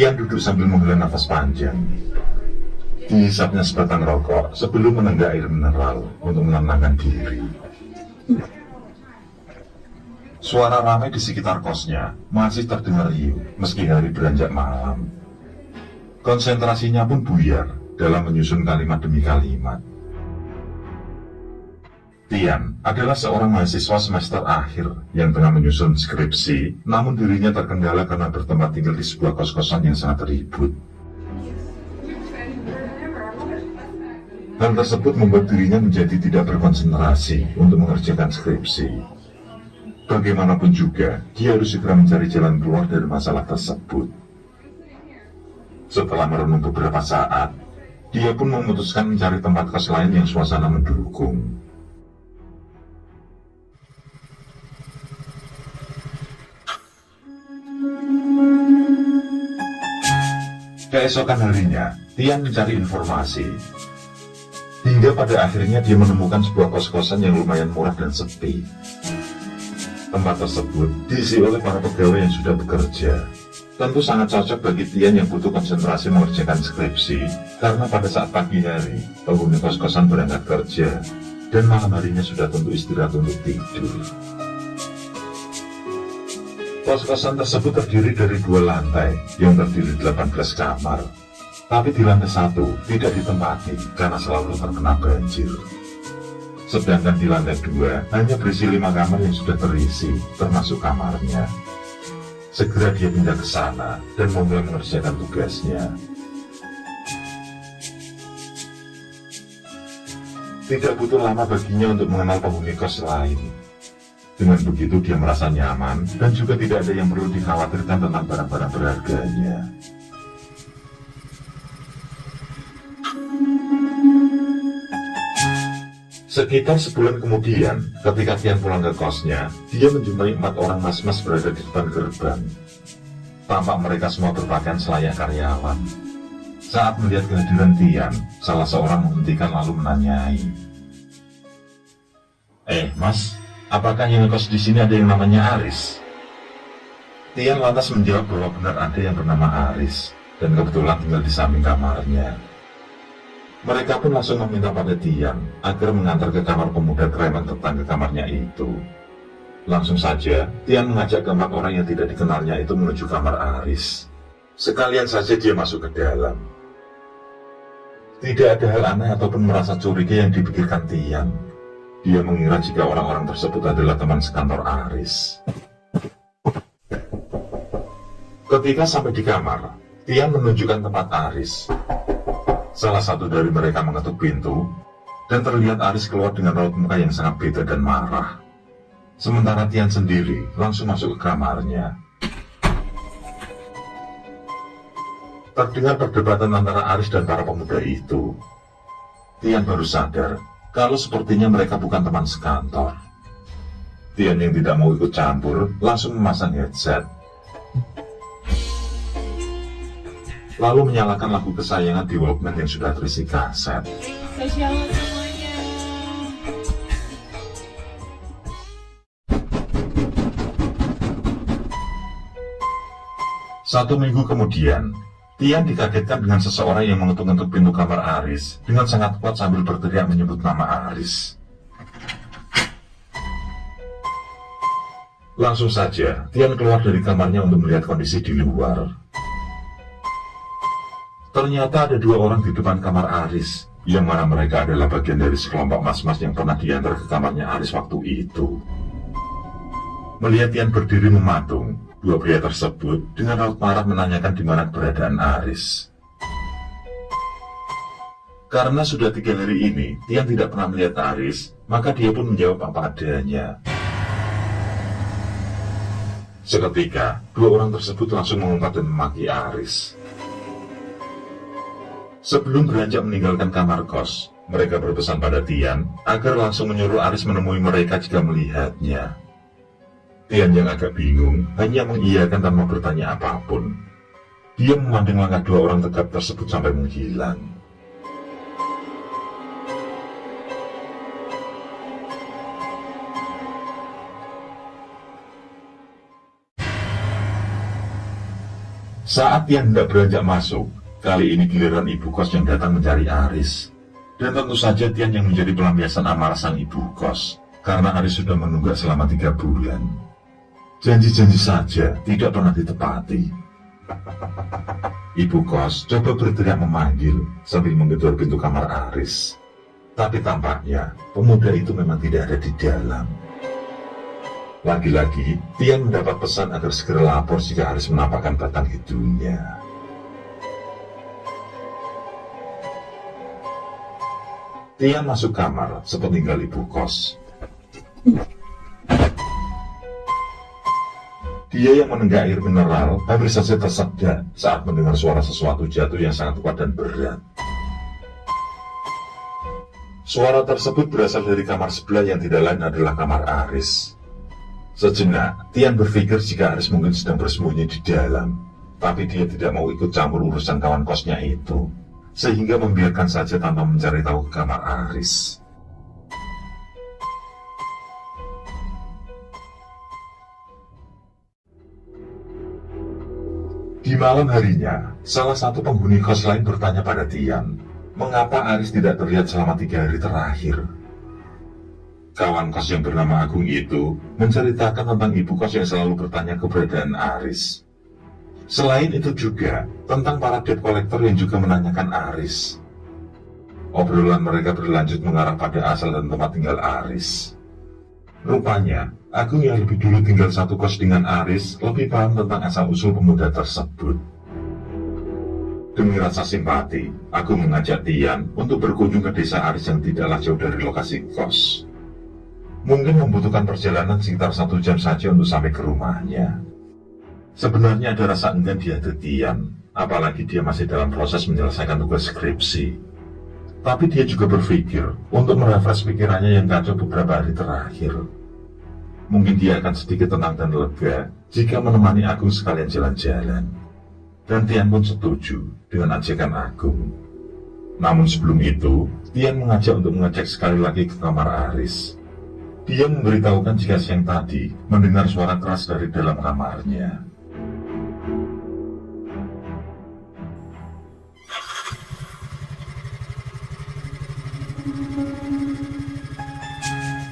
Tian duduk sambil menghela nafas panjang. Dihisapnya sebatang rokok sebelum menenggak air mineral untuk menenangkan diri. Suara ramai di sekitar kosnya masih terdengar riuh meski hari beranjak malam. Konsentrasinya pun buyar dalam menyusun kalimat demi kalimat. Tian adalah seorang mahasiswa semester akhir yang tengah menyusun skripsi, namun dirinya terkendala karena bertempat tinggal di sebuah kos-kosan yang sangat ribut. Hal tersebut membuat dirinya menjadi tidak berkonsentrasi untuk mengerjakan skripsi. Bagaimanapun juga, dia harus segera mencari jalan keluar dari masalah tersebut. Setelah merenung beberapa saat, dia pun memutuskan mencari tempat kos lain yang suasana mendukung. Keesokan harinya, Tian mencari informasi. Hingga pada akhirnya dia menemukan sebuah kos-kosan yang lumayan murah dan sepi. Tempat tersebut diisi oleh para pegawai yang sudah bekerja. Tentu sangat cocok bagi Tian yang butuh konsentrasi mengerjakan skripsi, karena pada saat pagi hari, penghuni kos-kosan berangkat kerja, dan malam harinya sudah tentu istirahat untuk tidur. Kos-kosan tersebut terdiri dari 2 lantai yang terdiri 18 kamar. Tapi di lantai 1 tidak ditempati karena selalu terkena banjir. Sedangkan di lantai 2 hanya berisi 5 kamar yang sudah terisi, termasuk kamarnya. Segera dia pindah ke sana dan mulai mengerjakan tugasnya. Tidak butuh lama baginya untuk mengenal penghuni kos lain. Dengan begitu dia merasa nyaman dan juga tidak ada yang perlu dikhawatirkan tentang barang-barang berharganya. Sekitar sebulan kemudian, ketika Tian pulang ke kosnya, dia menjumpai 4 orang mas-mas berada di depan gerbang. Tampak mereka semua berpakaian selayak karyawan. Saat melihat kehadiran Tian, salah seorang menghentikan lalu menanyai, Mas, apakah yang ngekos di sini ada yang namanya Aris?" Tian lantas menjawab bahwa benar ada yang bernama Aris, dan kebetulan tinggal di samping kamarnya. Mereka pun langsung meminta pada Tian agar mengantar ke kamar pemuda kremen tetangga kamarnya itu. Langsung saja, Tian mengajak keempat orang yang tidak dikenalnya itu menuju kamar Aris. Sekalian saja dia masuk ke dalam. Tidak ada hal aneh ataupun merasa curiga yang dipikirkan Tian. Dia mengira jika orang-orang tersebut adalah teman sekantor Aris. Ketika sampai di kamar, Tian menunjukkan tempat Aris. Salah satu dari mereka mengetuk pintu, dan terlihat Aris keluar dengan raut muka yang sangat beda dan marah. Sementara Tian sendiri langsung masuk ke kamarnya. Terdengar perdebatan antara Aris dan para pemuda itu. Tian baru sadar kalau sepertinya mereka bukan teman sekantor. Tian yang tidak mau ikut campur langsung memasang headset, lalu menyalakan lagu kesayangan di Walkman yang sudah terisi kaset. Selamat semuanya. 1 minggu kemudian, Tian dikagetkan dengan seseorang yang mengetuk-ngetuk pintu kamar Aris dengan sangat kuat sambil berteriak menyebut nama Aris. Langsung saja, Tian keluar dari kamarnya untuk melihat kondisi di luar. Ternyata ada 2 orang di depan kamar Aris, yang mana mereka adalah bagian dari sekelompok mas-mas yang pernah diantar ke kamarnya Aris waktu itu. Melihat Tian berdiri mematung, 2 pria tersebut dengan raut marah menanyakan di mana keberadaan Aris. Karena sudah 3 hari ini Tian tidak pernah melihat Aris, maka dia pun menjawab apa adanya. Seketika, 2 orang tersebut langsung mengumpat dan memaki Aris. Sebelum beranjak meninggalkan kamar kos, mereka berpesan pada Tian agar langsung menyuruh Aris menemui mereka jika melihatnya. Tian yang agak bingung hanya mengiyakan tanpa bertanya apapun. Dia memandang langkah 2 orang tegap tersebut sampai menghilang. Saat Tian hendak beranjak masuk, kali ini giliran ibu kos yang datang mencari Aris. Dan tentu saja Tian yang menjadi pelampiasan amarah sang ibu kos, karena Aris sudah menunggak selama 3 bulan. Janji-janji saja tidak pernah ditepati. Ibu kos coba berteriak memanggil sambil menggedor pintu kamar Aris. Tapi tampaknya pemuda itu memang tidak ada di dalam. Lagi-lagi, Tian mendapat pesan agar segera lapor jika Aris menampakkan batang hidungnya. Tian masuk kamar sepeninggal ibu kos. Dia yang menenggak air mineral hampir saja tersedak saat mendengar suara sesuatu jatuh yang sangat kuat dan berat. Suara tersebut berasal dari kamar sebelah yang tidak lain adalah kamar Aris. Sejenak, Tian berpikir jika Aris mungkin sedang bersembunyi di dalam, tapi dia tidak mau ikut campur urusan kawan kosnya itu, sehingga membiarkan saja tanpa mencari tahu ke kamar Aris. Di malam harinya, salah satu penghuni kos lain bertanya pada Tian, mengapa Aris tidak terlihat selama 3 hari terakhir. Kawan kos yang bernama Agung itu menceritakan tentang ibu kos yang selalu bertanya keberadaan Aris. Selain itu juga tentang para debt collector yang juga menanyakan Aris. Obrolan mereka berlanjut mengarah pada asal dan tempat tinggal Aris. Rupanya, Agung yang lebih dulu tinggal satu kos dengan Aris lebih paham tentang asal-usul pemuda tersebut. Demi rasa simpati, Agung mengajak Tian untuk berkunjung ke desa Aris yang tidaklah jauh dari lokasi kos. Mungkin membutuhkan perjalanan sekitar 1 jam saja untuk sampai ke rumahnya. Sebenarnya ada rasa enggan di hati Tian, apalagi dia masih dalam proses menyelesaikan tugas skripsi. Tapi dia juga berpikir untuk merefresh pikirannya yang kacau beberapa hari terakhir. Mungkin dia akan sedikit tenang dan lega jika menemani Agung sekalian jalan-jalan. Dan Tian pun setuju dengan ajakan Agung. Namun sebelum itu, Tian mengajak untuk mengecek sekali lagi ke kamar Aris. Dia memberitahukan jika siang tadi mendengar suara keras dari dalam kamarnya.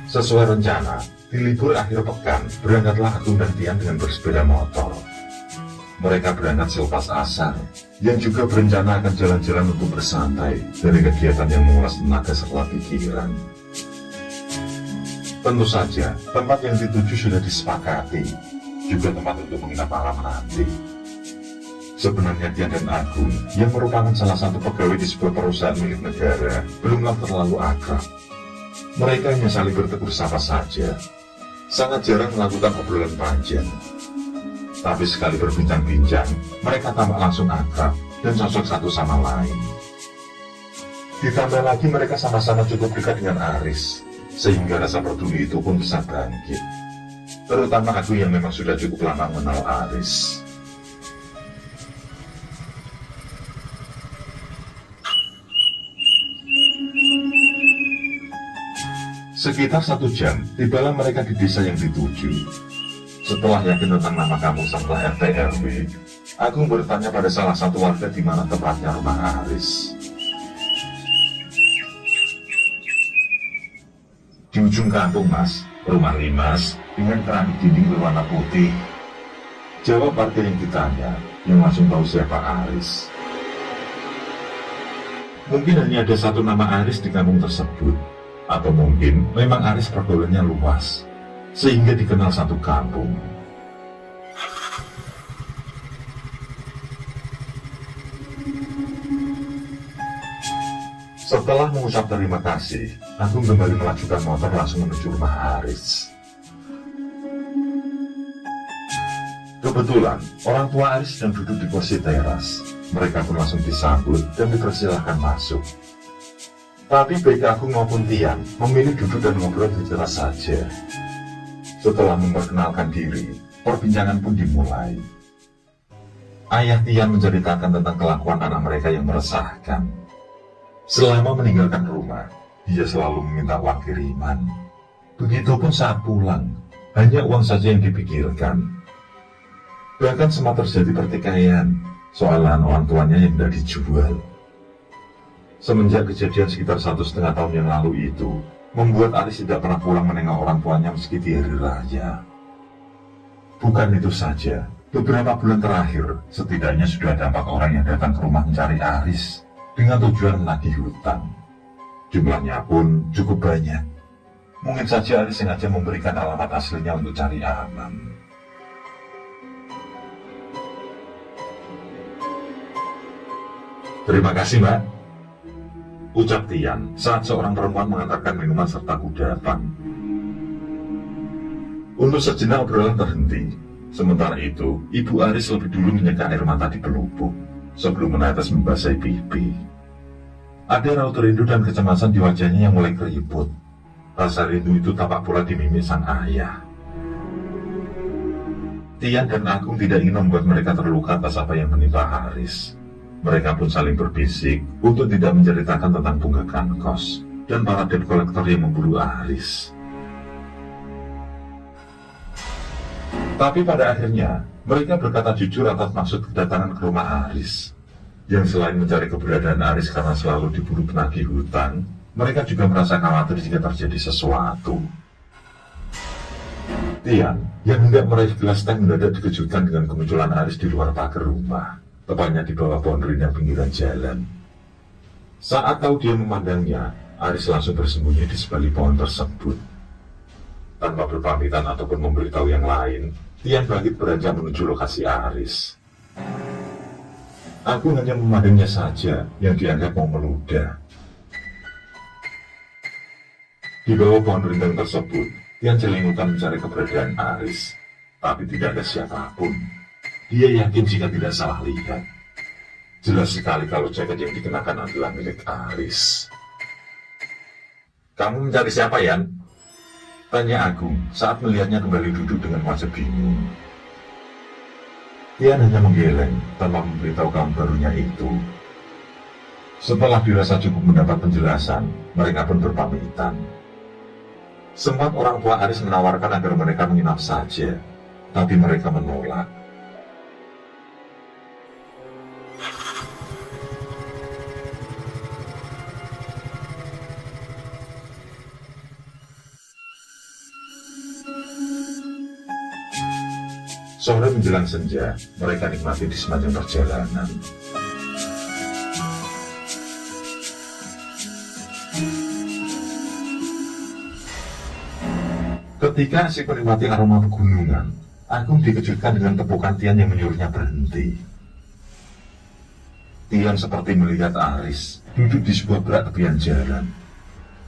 Sesuai rencana, di libur akhir pekan, berangkatlah Agung dan Tian dengan bersepeda motor. Mereka berangkat selepas asar, yang juga berencana akan jalan-jalan untuk bersantai dari kegiatan yang menguras tenaga serta pikiran. Tentu saja, tempat yang dituju sudah disepakati, juga tempat untuk menginap malam nanti. Sebenarnya Tian dan Agung, yang merupakan salah satu pegawai di sebuah perusahaan milik negara, belumlah terlalu akrab. Mereka hanya saling bertegur sapa saja, sangat jarang melakukan obrolan panjang. Tapi sekali berbincang-bincang, mereka tampak langsung akrab dan cocok satu sama lain. Ditambah lagi mereka sama-sama cukup dekat dengan Aris, sehingga rasa peduli itu pun bisa bangkit. Terutama Agung yang memang sudah cukup lama mengenal Aris. Sekitar 1 jam, tibalah mereka di desa yang dituju. Setelah yakin tentang nama kampung serta RT RW, Agung bertanya pada salah satu warga di mana tempatnya rumah Aris. Di ujung kampung, Mas. Rumah limas dengan keramik dinding berwarna putih. Jawab warga yang ditanya, yang langsung tahu siapa Aris. Mungkin hanya ada satu nama Aris di kampung tersebut. Atau mungkin memang Aris pergaulannya luas, sehingga dikenal satu kampung. Setelah mengucap terima kasih, Agung kembali melajukan motor langsung menuju rumah Aris. Kebetulan, orang tua Aris sedang duduk di kursi teras. Mereka pun langsung disambut dan dipersilahkan masuk. Tapi baik Agung maupun Tian memilih duduk dan ngobrol di teras saja. Setelah memperkenalkan diri, perbincangan pun dimulai. Ayah Tian menceritakan tentang kelakuan anak mereka yang meresahkan. Selama meninggalkan rumah, dia selalu meminta uang kiriman. Begitupun saat pulang, hanya uang saja yang dipikirkan. Bahkan sempat terjadi pertikaian soal lahan orang tuanya yang tidak dijual. Semenjak kejadian sekitar 1,5 tahun yang lalu itu, membuat Aris tidak pernah pulang menengok orang tuanya meski di hari raya. Bukan itu saja, beberapa bulan terakhir, setidaknya sudah ada 4 orang yang datang ke rumah mencari Aris dengan tujuan menagih hutang. Jumlahnya pun cukup banyak. Mungkin saja Aris sengaja memberikan alamat aslinya untuk cari aman. Terima kasih, Mbak, ucap Tian saat seorang perempuan mengantarkan minuman serta kudapan. Untuk sejenak obrolan terhenti. Sementara itu, Ibu Aris lebih dulu menyeka air mata di pelupuk sebelum menetes membasahi pipi. Ada raut rindu dan kecemasan di wajahnya yang mulai keriput. Rasa rindu itu tampak pula di mimik sang ayah. Tian dan Agung tidak ingin membuat mereka terluka atas apa yang menimpa Aris. Mereka pun saling berbisik untuk tidak menceritakan tentang tunggakan kos dan para debt kolektor yang memburu Aris. Tapi pada akhirnya, mereka berkata jujur atas maksud kedatangan ke rumah Aris. Yang selain mencari keberadaan Aris karena selalu diburu penagih hutang, mereka juga merasa khawatir jika terjadi sesuatu. Tian, yang hendak meraih gelas teh mendadak dikejutkan dengan kemunculan Aris di luar pagar rumah, tepatnya di bawah pohon rindang pinggiran jalan. Saat tahu dia memandangnya, Aris langsung bersembunyi di sebalik pohon tersebut. Tanpa berpamitan ataupun memberitahu yang lain, Tian bangkit beranjak menuju lokasi Aris. Aku hanya memandangnya saja yang dianggap mau meludah. Di bawah pohon rindang tersebut, Tian celingukan mencari keberadaan Aris, tapi tidak ada siapapun. Dia yakin jika tidak salah lihat. Jelas sekali kalau jaket yang dikenakan adalah milik Aris. Kamu mencari siapa, Yan? Tanya Agung saat melihatnya kembali duduk dengan wajah bingung. Tian hanya menggeleng tanpa memberitahu kaum barunya itu. Setelah dirasa cukup mendapat penjelasan, mereka pun berpamitan. Sempat orang tua Aris menawarkan agar mereka menginap saja, tapi mereka menolak. Sore menjelang senja, mereka nikmati di sepanjang perjalanan. Ketika asik menikmati aroma pegunungan, Agung dikejutkan dengan tepukan Tian yang menyuruhnya berhenti. Tian seperti melihat Aris duduk di sebuah brak tepian jalan.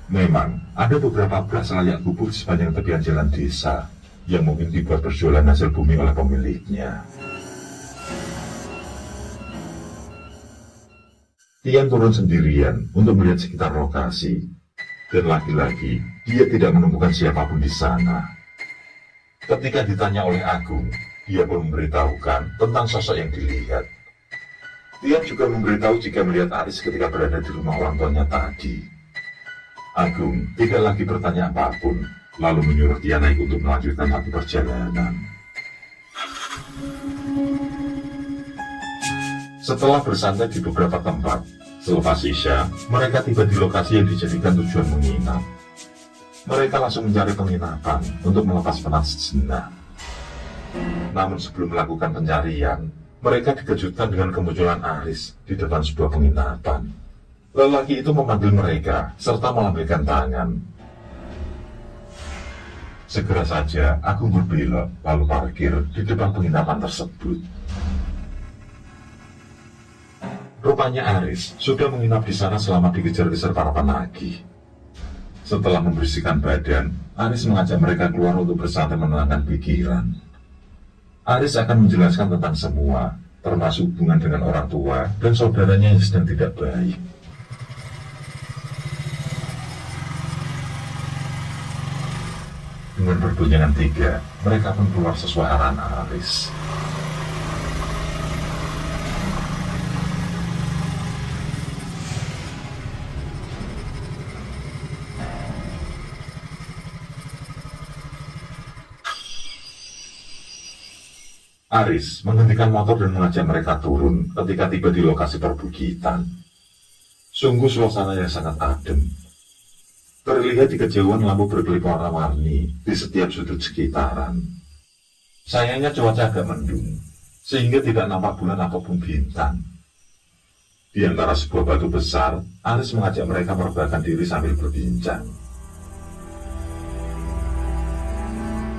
Memang ada beberapa brak selayak gubuk di sepanjang tepian jalan desa yang mungkin dibuat berjualan hasil bumi oleh pemiliknya. Tian turun sendirian untuk melihat sekitar lokasi, dan lagi-lagi dia tidak menemukan siapapun di sana. Ketika ditanya oleh Agung, dia pun memberitahukan tentang sosok yang dilihat. Tian juga memberitahu jika melihat Aris ketika berada di rumah orang tuanya tadi. Agung tidak lagi bertanya apapun, lalu menyuruh Tian naik untuk melanjutkan lagi perjalanan. Setelah bersantai di beberapa tempat, selepas Isya, mereka tiba di lokasi yang dijadikan tujuan menginap. Mereka langsung mencari penginapan untuk melepas penat sejenak. Namun sebelum melakukan pencarian, mereka dikejutkan dengan kemunculan Aris di depan sebuah penginapan. Lelaki itu memanggil mereka serta melambaikan tangan. Segera saja Agung berbelok lalu parkir di depan penginapan tersebut. Rupanya Aris sudah menginap di sana selama dikejar-kejar para penagih. Setelah membersihkan badan, Aris mengajak mereka keluar untuk bersantai menenangkan pikiran. Aris akan menjelaskan tentang semua, termasuk hubungan dengan orang tua dan saudaranya yang sedang tidak baik. Dengan berboncengan 3, mereka pun keluar sesuai arahan Aris. Aris menghentikan motor dan mengajak mereka turun ketika tiba di lokasi perbukitan. Sungguh suasana yang sangat adem. Terlihat di kejauhan lampu berkelip warna-warni di setiap sudut sekitaran. Sayangnya cuaca agak mendung, sehingga tidak nampak bulan ataupun bintang. Di antara sebuah batu besar, Aris mengajak mereka merebahkan diri sambil berbincang.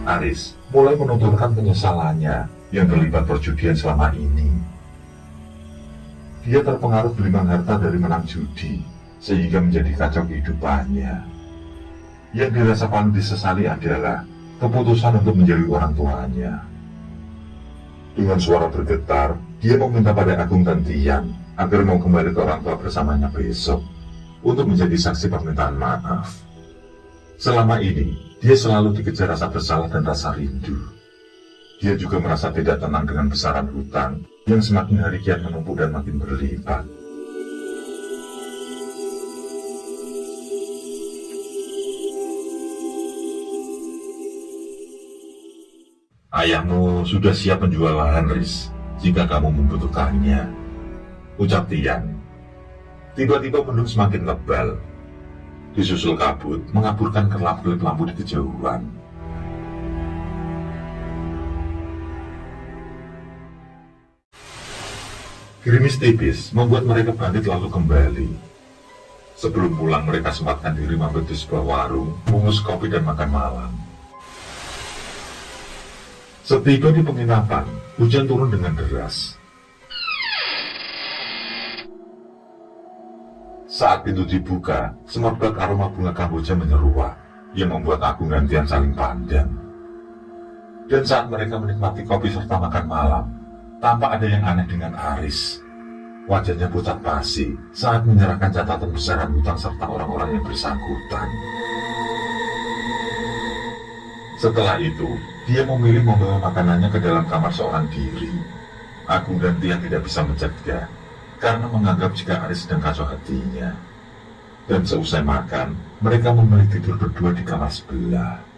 Aris mulai menuturkan penyesalannya yang terlibat perjudian selama ini. Dia terpengaruh gelimang harta dari menang judi, sehingga menjadi kacau kehidupannya. Yang dirasa paling disesali adalah keputusan untuk menjadi orang tuanya. Dengan suara bergetar, dia meminta pada Agung dan Tian agar mau kembali ke orang tua bersamanya besok untuk menjadi saksi permintaan maaf. Selama ini, dia selalu dikejar rasa bersalah dan rasa rindu. Dia juga merasa tidak tenang dengan besaran hutang yang semakin hari kian menumpuk dan makin berlipat. Ayahmu sudah siap menjual lahan, Riz, jika kamu membutuhkannya, ucap Tian. Tiba-tiba mendung semakin tebal. Disusul kabut mengaburkan kerlap-kelip lampu di kejauhan. Gerimis tipis membuat mereka bangkit lalu kembali. Sebelum pulang mereka sempatkan diri mampir di sebuah warung, mengus kopi dan makan malam. Setiba di penginapan, hujan turun dengan deras. Saat pintu dibuka, semerbak aroma bunga kamboja menyeruak, yang membuat Agung dan Tian saling pandang. Dan saat mereka menikmati kopi serta makan malam, tampak ada yang aneh dengan Aris. Wajahnya pucat pasi saat menyerahkan catatan besaran hutang serta orang-orang yang bersangkutan. Setelah itu, dia memilih membawa makanannya ke dalam kamar seorang diri. Agung dan Tian tidak bisa mencegah, karena menganggap jika Aris sedang kacau hatinya. Dan seusai makan, mereka memilih tidur berdua di kamar sebelah.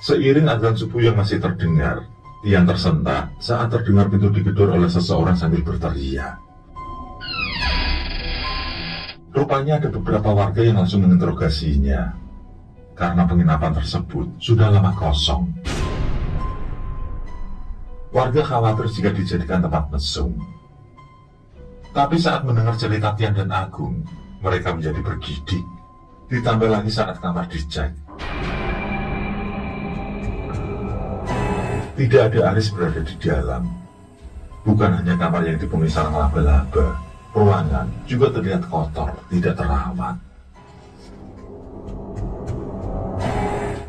Seiring azan subuh yang masih terdengar, Tian tersentak saat terdengar pintu digedor oleh seseorang sambil berteriak. Rupanya ada beberapa warga yang langsung menginterogasinya, karena penginapan tersebut sudah lama kosong. Warga khawatir jika dijadikan tempat mesum. Tapi saat mendengar cerita Tian dan Agung, mereka menjadi bergidik. Ditambah lagi saat kamar dicek, tidak ada Aris berada di dalam. Bukan hanya kamar yang dipenuhi sarang laba-laba, ruangan juga terlihat kotor, tidak terawat.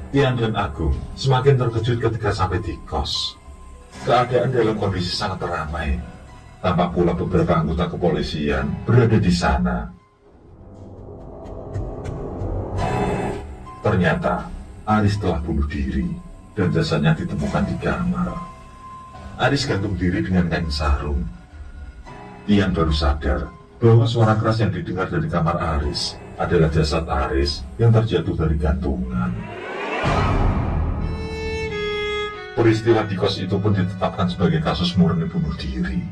Tian dan Agung semakin terkejut ketika sampai di kos. Keadaan dalam kondisi sangat ramai. Tampak pula beberapa anggota kepolisian berada di sana. Ternyata Aris telah bunuh diri dan jasadnya ditemukan di kamar. Aris gantung diri dengan kain sarung. Tian baru sadar bahwa suara keras yang didengar dari kamar Aris adalah jasad Aris yang terjatuh dari gantungan. Peristiwa di kos itu pun ditetapkan sebagai kasus murni bunuh diri.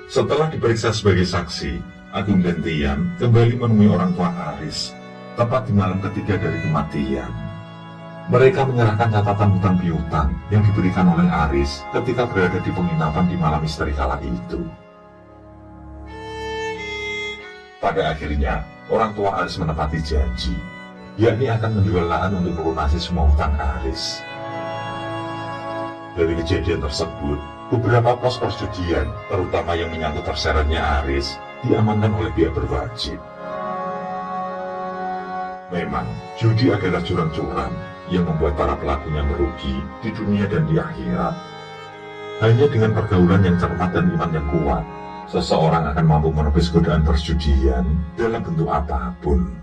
Setelah diperiksa sebagai saksi, Agung dan Tian kembali menemui orang tua Aris, tepat di malam ketiga dari kematian. Mereka menyerahkan catatan hutang piutang yang diberikan oleh Aris ketika berada di penginapan di malam misteri kala itu. Pada akhirnya, orang tua Aris menepati janji, yakni akan menjual lahan untuk melunasi semua hutang Aris. Dari kejadian tersebut, beberapa pos perjudian, terutama yang menyangkut terseretnya Aris, diamankan oleh pihak berwajib. Memang, judi adalah jurang curam yang membuat para pelakunya merugi di dunia dan di akhirat. Hanya dengan pergaulan yang cermat dan iman yang kuat, seseorang akan mampu menepis godaan perjudian dalam bentuk apapun.